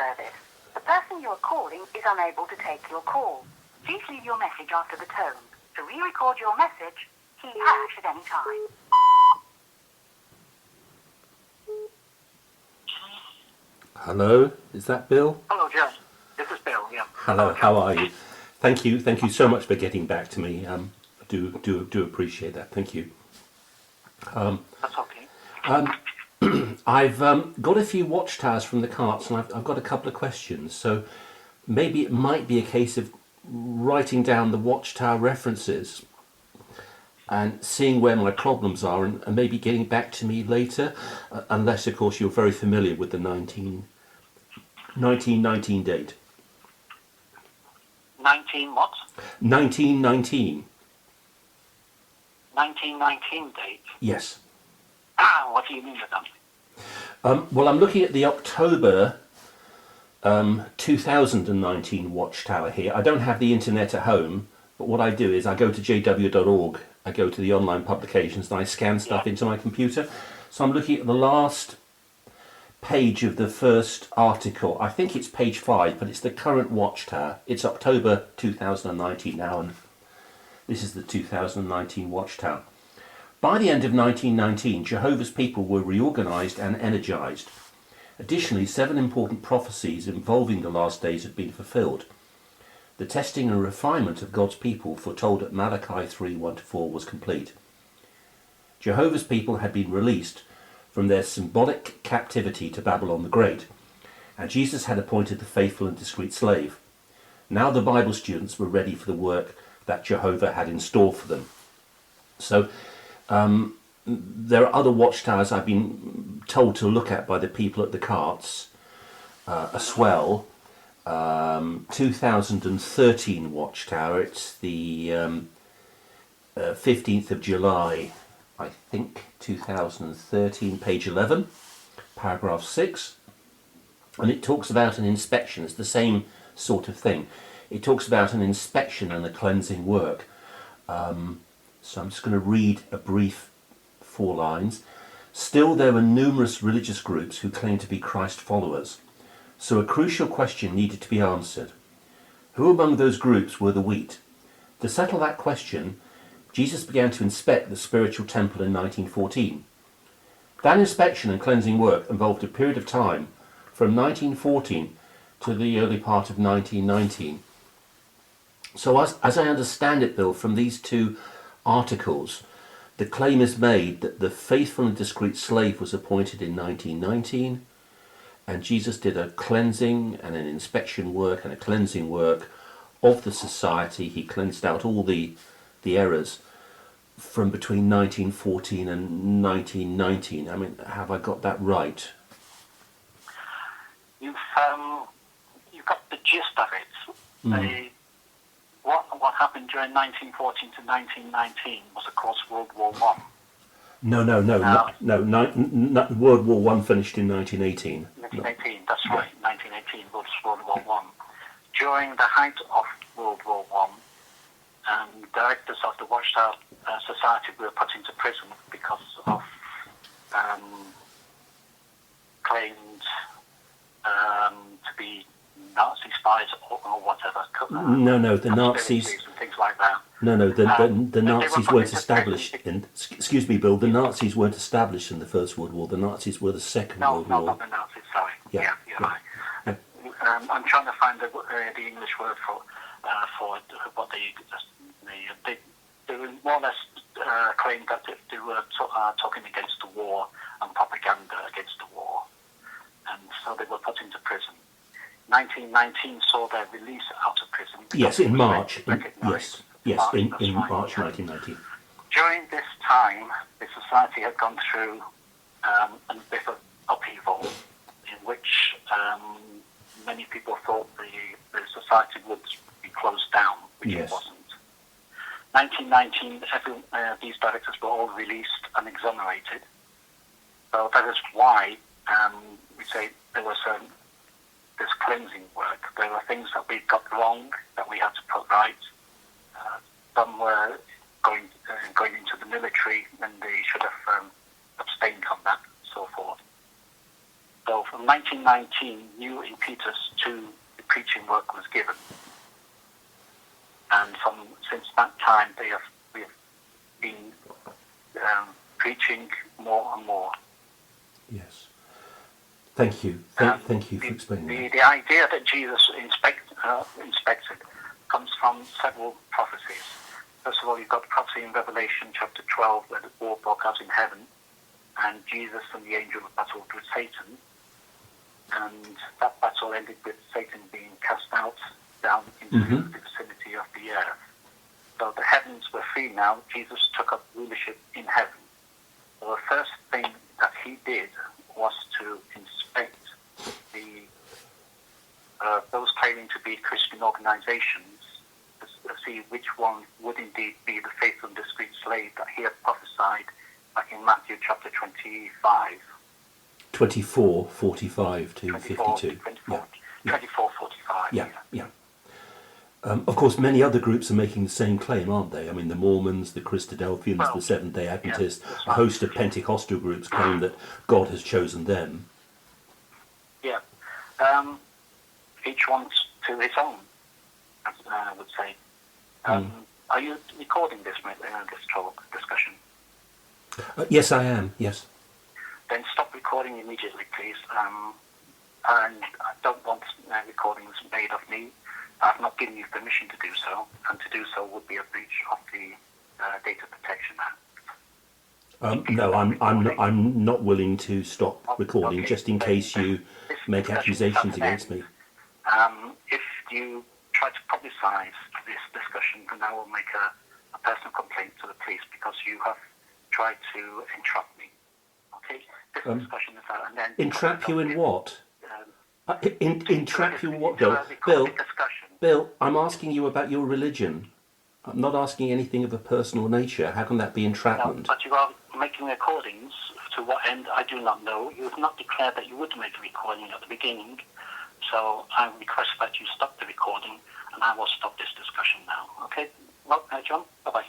service. The person you are calling is unable to take your call. Please leave your message after the tone. To re-record your message, key hash at any time. Hello, is that Bill? Hello, John. This is Bill, yeah. Hello, how are you? Thank you so much for getting back to me. I do appreciate that. Thank you. That's okay. I've got a few watchtowers from the carts, and I've got a couple of questions. So maybe it might be a case of writing down the watchtower references and seeing where my problems are, and maybe getting back to me later, unless, of course, you're very familiar with the 1919 date. 19 what? 1919. 1919 date? Yes. What do you mean with that? Well, I'm looking at the October 2019 watchtower here. I don't have the internet at home, but what I do is I go to jw.org, I go to the online publications, and I scan stuff into my computer. So I'm looking at the last page of the first article. I think it's page 5, but it's the current watchtower. It's October 2019 now, and this is the 2019 watchtower. By the end of 1919, Jehovah's people were reorganized and energized. Additionally, 7 important prophecies involving the last days had been fulfilled. The testing and refinement of God's people foretold at Malachi 3:1-4 was complete. Jehovah's people had been released from their symbolic captivity to Babylon the Great, and Jesus had appointed the faithful and discreet slave. Now the Bible students were ready for the work that Jehovah had in store for them. So there are other watchtowers I've been told to look at by the people at the carts as well. 2013 watchtower, it's the 15th of July, I think, 2013, page 11, paragraph 6, and it talks about an inspection. It's the same sort of thing. It talks about an inspection and a cleansing work. So I'm just going to read a brief 4 lines. Still, there were numerous religious groups who claimed to be Christ followers. So a crucial question needed to be answered. Who among those groups were the wheat? To settle that question, Jesus began to inspect the spiritual temple in 1914. That inspection and cleansing work involved a period of time from 1914 to the early part of 1919. So as I understand it, Bill, from these 2 articles, the claim is made that the faithful and discreet slave was appointed in 1919, and Jesus did a cleansing and an inspection work and a cleansing work of the society. He cleansed out all the errors from between 1914 and 1919. I mean, have I got that right? You've got the gist of it. What happened during 1914 to 1919 was, of course, World War One. No. World War One finished in 1918. 1918, that's right. 1918 was World War One. During the height of World War One, directors of the Watchtower Society were put into prison because of claimed to be Nazi spies or whatever. No, the Nazis and things like that. No, the Nazis weren't established in. Excuse me, Bill. The Nazis weren't established in the First World War. The Nazis were the Second World War. No, not the Nazis. Sorry. Yeah, you're right. Yeah. I'm trying to find the English word for what they were more or less claimed that they were talking against the war and propaganda against the war, and so they were put into prison. 1919 saw their release out of prison. Yes, in March. Yes, in March 1919. During this time, the society had gone through a bit of upheaval, in which many people thought the society would be closed down, which it wasn't. 1919, these directors were all released and exonerated. So that is why we say there was this cleansing work. There were things that we got wrong that we had to put right. Some were going into the military when they should have abstained from that, and so forth. So from from 1919, new impetus to the preaching work was given. And since that time, we have been preaching more and more. Yes. Thank you. Thank you for explaining that. The idea that Jesus inspected comes from several prophecies. First of all, you've got the prophecy in Revelation chapter 12 where the war broke out in heaven, and Jesus and the angel battled with Satan, and that battle ended with Satan being cast out down into the vicinity of the earth. So the heavens were free now. Jesus took up rulership in heaven. So the first thing that he did was to inspect those claiming to be Christian organizations to see which one would indeed be the faithful and discreet slave that he had prophesied back in Matthew chapter 25. 24, 45 to 52. 24, 45. Yeah. Of course, many other groups are making the same claim, aren't they? I mean, the Mormons, the Christadelphians, the Seventh-day Adventists, a host of Pentecostal groups claim that God has chosen them. Yeah. Each one to his own, I would say. Are you recording this talk discussion? Yes, I am, yes. Then stop recording immediately, please. And I don't want recordings made of me. I've not given you permission to do so, and to do so would be a breach of the Data Protection Act. No, I'm not willing to stop recording, just in case you make accusations against me. If you try to publicise this discussion, then I will make a personal complaint to the police because you have tried to entrap me. Okay? This discussion is out, and then entrap you in what? Entrap you in what, Bill? Bill, I'm asking you about your religion. I'm not asking anything of a personal nature. How can that be entrapment? No, but you are making recordings. To what end, I do not know. You have not declared that you would make a recording at the beginning. So I request that you stop the recording, and I will stop this discussion now. Okay? Well, John, bye-bye.